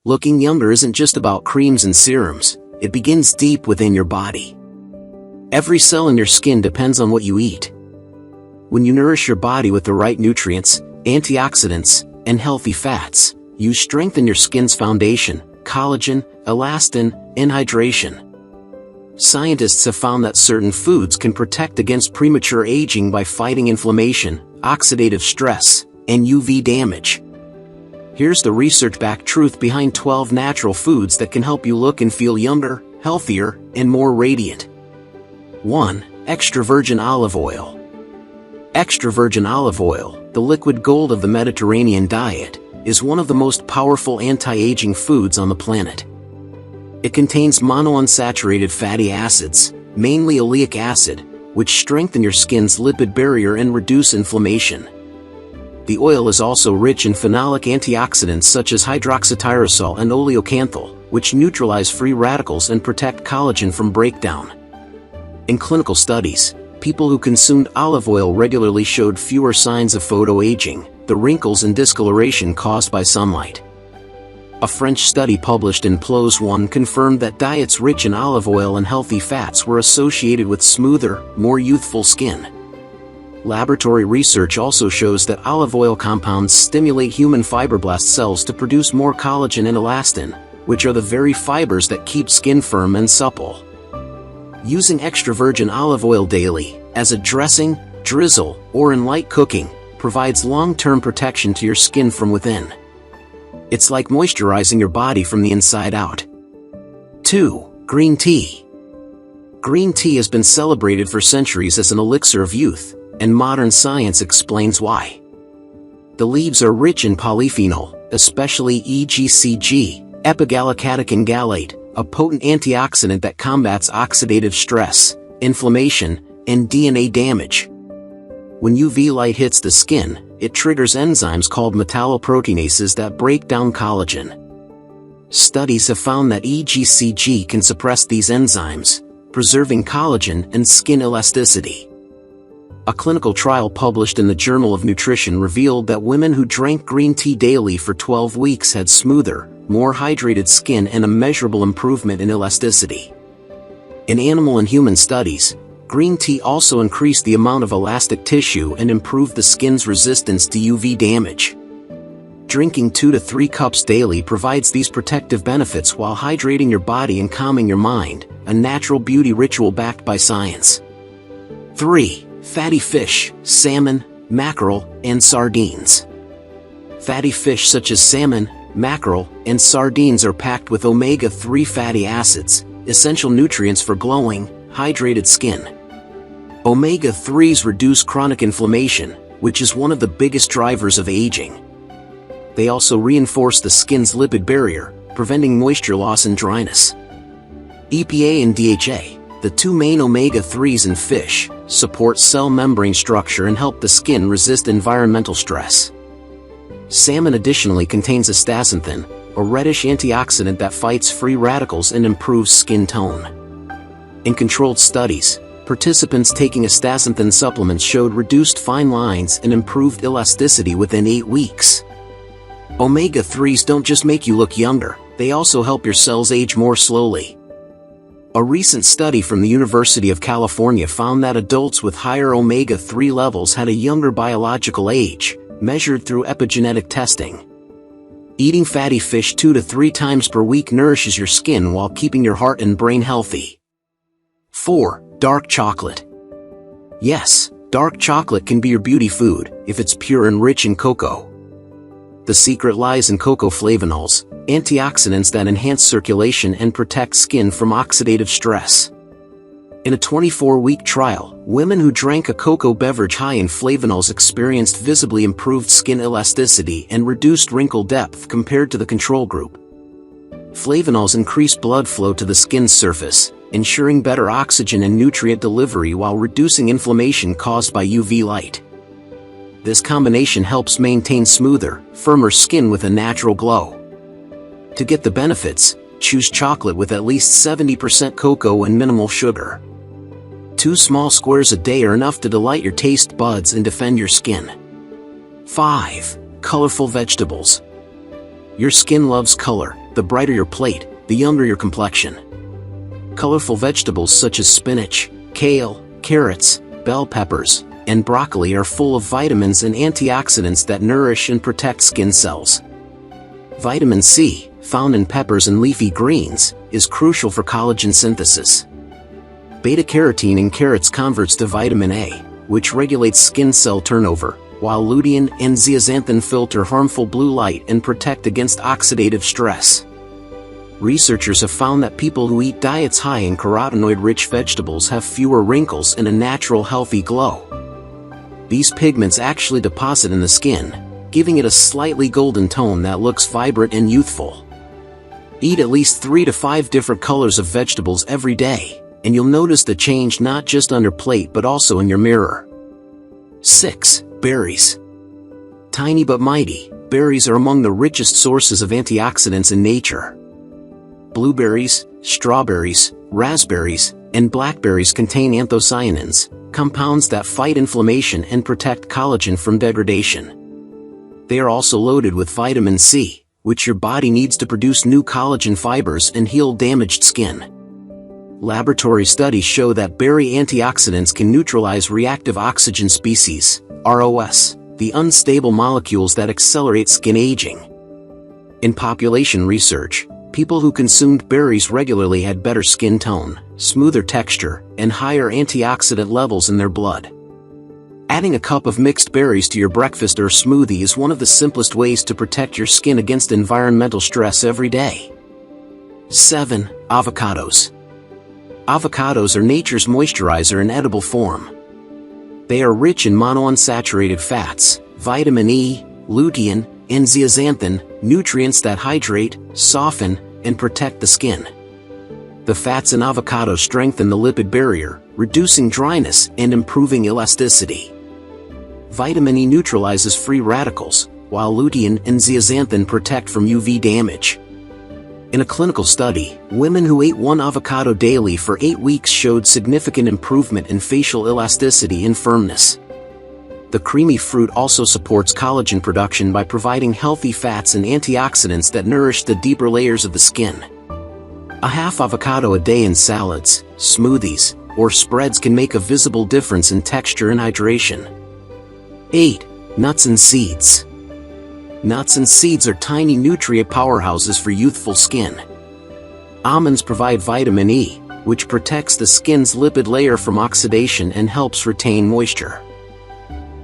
Looking younger isn't just about creams and serums, it begins deep within your body. Every cell in your skin depends on what you eat. When you nourish your body with the right nutrients, antioxidants, and healthy fats, you strengthen your skin's foundation, collagen, elastin, and hydration. Scientists have found that certain foods can protect against premature aging by fighting inflammation, oxidative stress, and UV damage. Here's the research-backed truth behind 12 natural foods that can help you look and feel younger, healthier, and more radiant. 1. Extra virgin olive oil. Extra virgin olive oil, the liquid gold of the Mediterranean diet, is one of the most powerful anti-aging foods on the planet. It contains monounsaturated fatty acids, mainly oleic acid, which strengthen your skin's lipid barrier and reduce inflammation. The oil is also rich in phenolic antioxidants such as hydroxytyrosol and oleocanthal, which neutralize free radicals and protect collagen from breakdown. In clinical studies, people who consumed olive oil regularly showed fewer signs of photoaging, the wrinkles and discoloration caused by sunlight. A French study published in PLOS 1 confirmed that diets rich in olive oil and healthy fats were associated with smoother, more youthful skin. Laboratory research also shows that olive oil compounds stimulate human fibroblast cells to produce more collagen and elastin, which are the very fibers that keep skin firm and supple. Using extra virgin olive oil daily, as a dressing, drizzle, or in light cooking, provides long-term protection to your skin from within. It's like moisturizing your body from the inside out. 2. Green tea. Green tea has been celebrated for centuries as an elixir of youth, and modern science explains why. The leaves are rich in polyphenol, especially EGCG, epigallocatechin gallate, a potent antioxidant that combats oxidative stress, inflammation, and DNA damage. When UV light hits the skin, it triggers enzymes called metalloproteinases that break down collagen. Studies have found that EGCG can suppress these enzymes, preserving collagen and skin elasticity. A clinical trial published in the Journal of Nutrition revealed that women who drank green tea daily for 12 weeks had smoother, more hydrated skin and a measurable improvement in elasticity. In animal and human studies, green tea also increased the amount of elastic tissue and improved the skin's resistance to UV damage. Drinking 2 to 3 cups daily provides these protective benefits while hydrating your body and calming your mind, a natural beauty ritual backed by science. 3. Fatty fish, salmon, mackerel, and sardines. Fatty fish such as salmon, mackerel, and sardines are packed with omega-3 fatty acids, essential nutrients for glowing, hydrated skin. Omega-3s reduce chronic inflammation, which is one of the biggest drivers of aging. They also reinforce the skin's lipid barrier, preventing moisture loss and dryness. EPA and DHA, the 2 main omega-3s in fish, support cell membrane structure and help the skin resist environmental stress. Salmon additionally contains astaxanthin, a reddish antioxidant that fights free radicals and improves skin tone. In controlled studies, participants taking astaxanthin supplements showed reduced fine lines and improved elasticity within 8 weeks. Omega-3s don't just make you look younger, they also help your cells age more slowly. A recent study from the University of California found that adults with higher omega-3 levels had a younger biological age, measured through epigenetic testing. Eating fatty fish 2 to 3 times per week nourishes your skin while keeping your heart and brain healthy. 4. Dark chocolate. Yes, dark chocolate can be your beauty food, if it's pure and rich in cocoa. The secret lies in cocoa flavonols, antioxidants that enhance circulation and protect skin from oxidative stress. In a 24-week trial, women who drank a cocoa beverage high in flavonols experienced visibly improved skin elasticity and reduced wrinkle depth compared to the control group. Flavonols increase blood flow to the skin's surface, ensuring better oxygen and nutrient delivery while reducing inflammation caused by UV light. This combination helps maintain smoother, firmer skin with a natural glow. To get the benefits, choose chocolate with at least 70% cocoa and minimal sugar. 2 small squares a day are enough to delight your taste buds and defend your skin. 5. Colorful vegetables. Your skin loves color, The brighter your plate, the younger your complexion. Colorful vegetables such as spinach, kale, carrots, bell peppers, and broccoli are full of vitamins and antioxidants that nourish and protect skin cells. Vitamin C, found in peppers and leafy greens, is crucial for collagen synthesis. Beta-carotene in carrots converts to vitamin A, which regulates skin cell turnover, while lutein and zeaxanthin filter harmful blue light and protect against oxidative stress. Researchers have found that people who eat diets high in carotenoid-rich vegetables have fewer wrinkles and a natural healthy glow. These pigments actually deposit in the skin, giving it a slightly golden tone that looks vibrant and youthful. Eat at least 3 to 5 different colors of vegetables every day, and you'll notice the change not just on your plate but also in your mirror. 6. Berries. Tiny but mighty, berries are among the richest sources of antioxidants in nature. Blueberries, strawberries, raspberries, and blackberries contain anthocyanins, compounds that fight inflammation and protect collagen from degradation. They are also loaded with vitamin C, which your body needs to produce new collagen fibers and heal damaged skin. Laboratory studies show that berry antioxidants can neutralize reactive oxygen species, ROS, the unstable molecules that accelerate skin aging. In population research, people who consumed berries regularly had better skin tone, smoother texture, and higher antioxidant levels in their blood. Adding a cup of mixed berries to your breakfast or smoothie is one of the simplest ways to protect your skin against environmental stress every day. 7. Avocados. Avocados are nature's moisturizer in edible form. They are rich in monounsaturated fats, vitamin E, lutein, and zeaxanthin, nutrients that hydrate, soften, and protect the skin. The fats in avocado strengthen the lipid barrier, reducing dryness and improving elasticity. Vitamin E neutralizes free radicals, while lutein and zeaxanthin protect from UV damage. In a clinical study, women who ate 1 avocado daily for 8 weeks showed significant improvement in facial elasticity and firmness. The creamy fruit also supports collagen production by providing healthy fats and antioxidants that nourish the deeper layers of the skin. A half avocado a day in salads, smoothies, or spreads can make a visible difference in texture and hydration. 8. Nuts and seeds. Nuts and seeds are tiny nutrient powerhouses for youthful skin. Almonds provide vitamin E, which protects the skin's lipid layer from oxidation and helps retain moisture.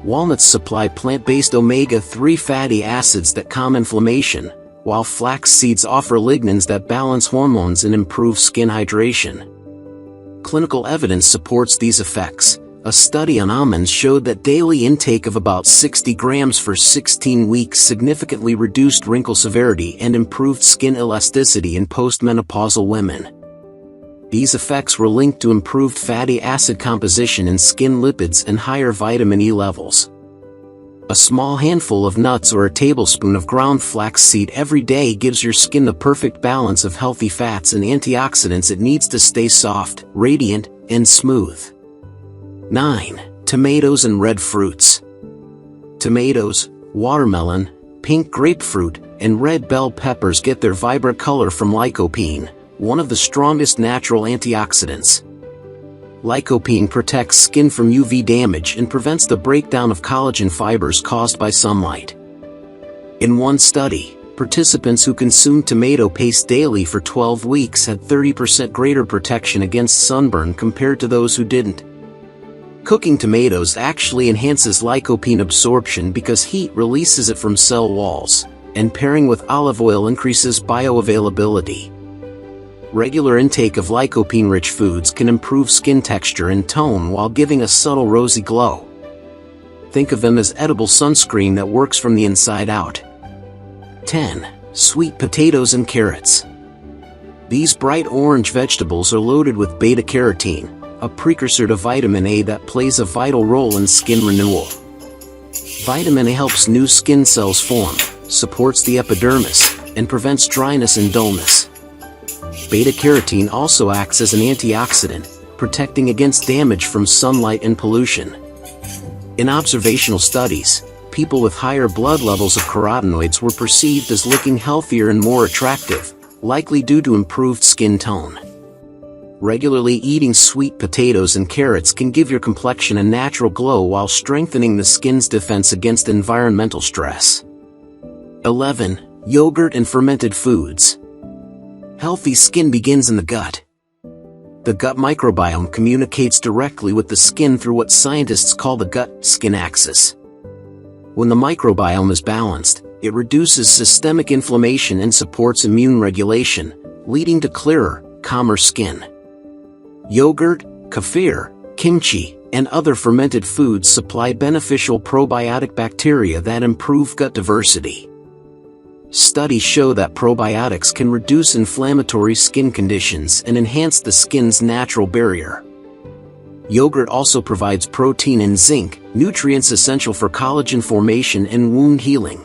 Walnuts supply plant-based omega-3 fatty acids that calm inflammation, while flax seeds offer lignans that balance hormones and improve skin hydration. Clinical evidence supports these effects. A study on almonds showed that daily intake of about 60 grams for 16 weeks significantly reduced wrinkle severity and improved skin elasticity in postmenopausal women. These effects were linked to improved fatty acid composition in skin lipids and higher vitamin E levels. A small handful of nuts or a tablespoon of ground flaxseed every day gives your skin the perfect balance of healthy fats and antioxidants it needs to stay soft, radiant, and smooth. 9. Tomatoes and red fruits. Tomatoes, watermelon, pink grapefruit, and red bell peppers get their vibrant color from lycopene, one of the strongest natural antioxidants. Lycopene protects skin from UV damage and prevents the breakdown of collagen fibers caused by sunlight. In one study, participants who consumed tomato paste daily for 12 weeks had 30% greater protection against sunburn compared to those who didn't. Cooking tomatoes actually enhances lycopene absorption because heat releases it from cell walls, and pairing with olive oil increases bioavailability. Regular intake of lycopene-rich foods can improve skin texture and tone while giving a subtle rosy glow. Think of them as edible sunscreen that works from the inside out. 10. Sweet potatoes and carrots. These bright orange vegetables are loaded with beta-carotene, a precursor to vitamin A that plays a vital role in skin renewal. Vitamin A helps new skin cells form, supports the epidermis, and prevents dryness and dullness. Beta-carotene also acts as an antioxidant, protecting against damage from sunlight and pollution. In observational studies, people with higher blood levels of carotenoids were perceived as looking healthier and more attractive, likely due to improved skin tone. Regularly eating sweet potatoes and carrots can give your complexion a natural glow while strengthening the skin's defense against environmental stress. 11. Yogurt and fermented foods. Healthy skin begins in the gut. The gut microbiome communicates directly with the skin through what scientists call the gut-skin axis. When the microbiome is balanced, it reduces systemic inflammation and supports immune regulation, leading to clearer, calmer skin. Yogurt, kefir, kimchi, and other fermented foods supply beneficial probiotic bacteria that improve gut diversity. Studies show that probiotics can reduce inflammatory skin conditions and enhance the skin's natural barrier. Yogurt also provides protein and zinc, nutrients essential for collagen formation and wound healing.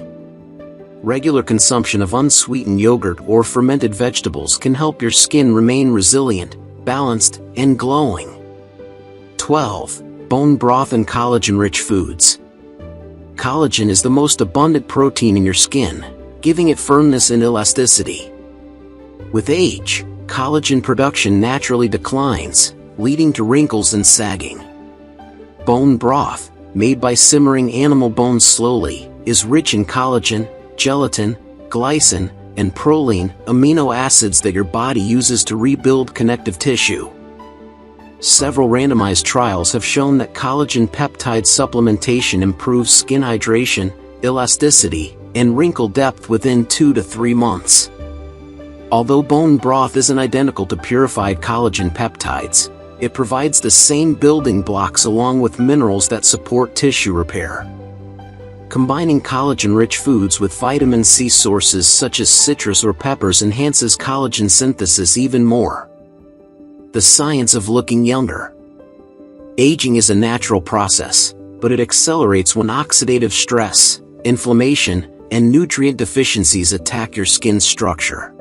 Regular consumption of unsweetened yogurt or fermented vegetables can help your skin remain resilient, balanced, and glowing. 12. Bone broth and collagen-rich foods. Collagen is the most abundant protein in your skin, giving it firmness and elasticity. With age, collagen production naturally declines, leading to wrinkles and sagging. Bone broth, made by simmering animal bones slowly, is rich in collagen, gelatin, glycine, and proline, amino acids that your body uses to rebuild connective tissue. Several randomized trials have shown that collagen peptide supplementation improves skin hydration, elasticity, and wrinkle depth within 2 to 3 months. Although bone broth isn't identical to purified collagen peptides, it provides the same building blocks along with minerals that support tissue repair. Combining collagen-rich foods with vitamin C sources such as citrus or peppers enhances collagen synthesis even more. The science of looking younger. Aging is a natural process, but it accelerates when oxidative stress, inflammation, and nutrient deficiencies attack your skin's structure.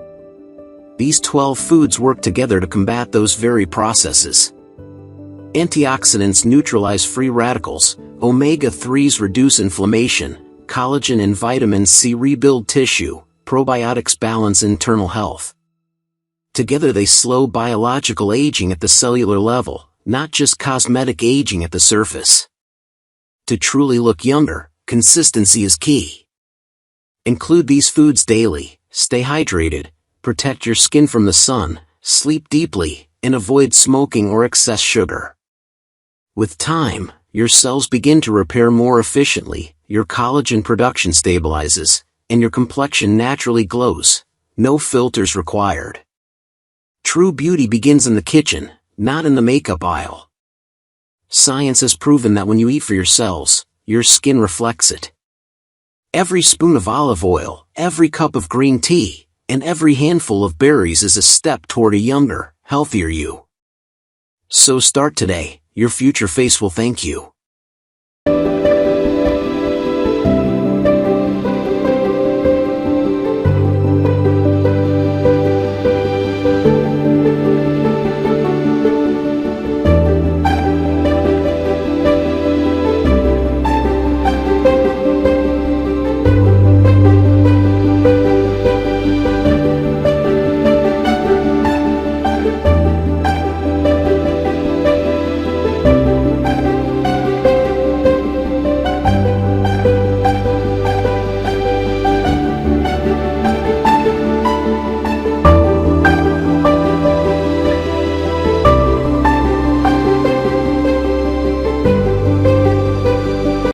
These 12 foods work together to combat those very processes. Antioxidants neutralize free radicals, omega-3s reduce inflammation, collagen and vitamin C rebuild tissue, probiotics balance internal health. Together they slow biological aging at the cellular level, not just cosmetic aging at the surface. To truly look younger, consistency is key. Include these foods daily, stay hydrated, protect your skin from the sun, sleep deeply, and avoid smoking or excess sugar. With time, your cells begin to repair more efficiently, your collagen production stabilizes, and your complexion naturally glows. No filters required. True beauty begins in the kitchen, not in the makeup aisle. Science has proven that when you eat for your cells, your skin reflects it. Every spoon of olive oil, every cup of green tea, and every handful of berries is a step toward a younger, healthier you. So start today, your future face will thank you.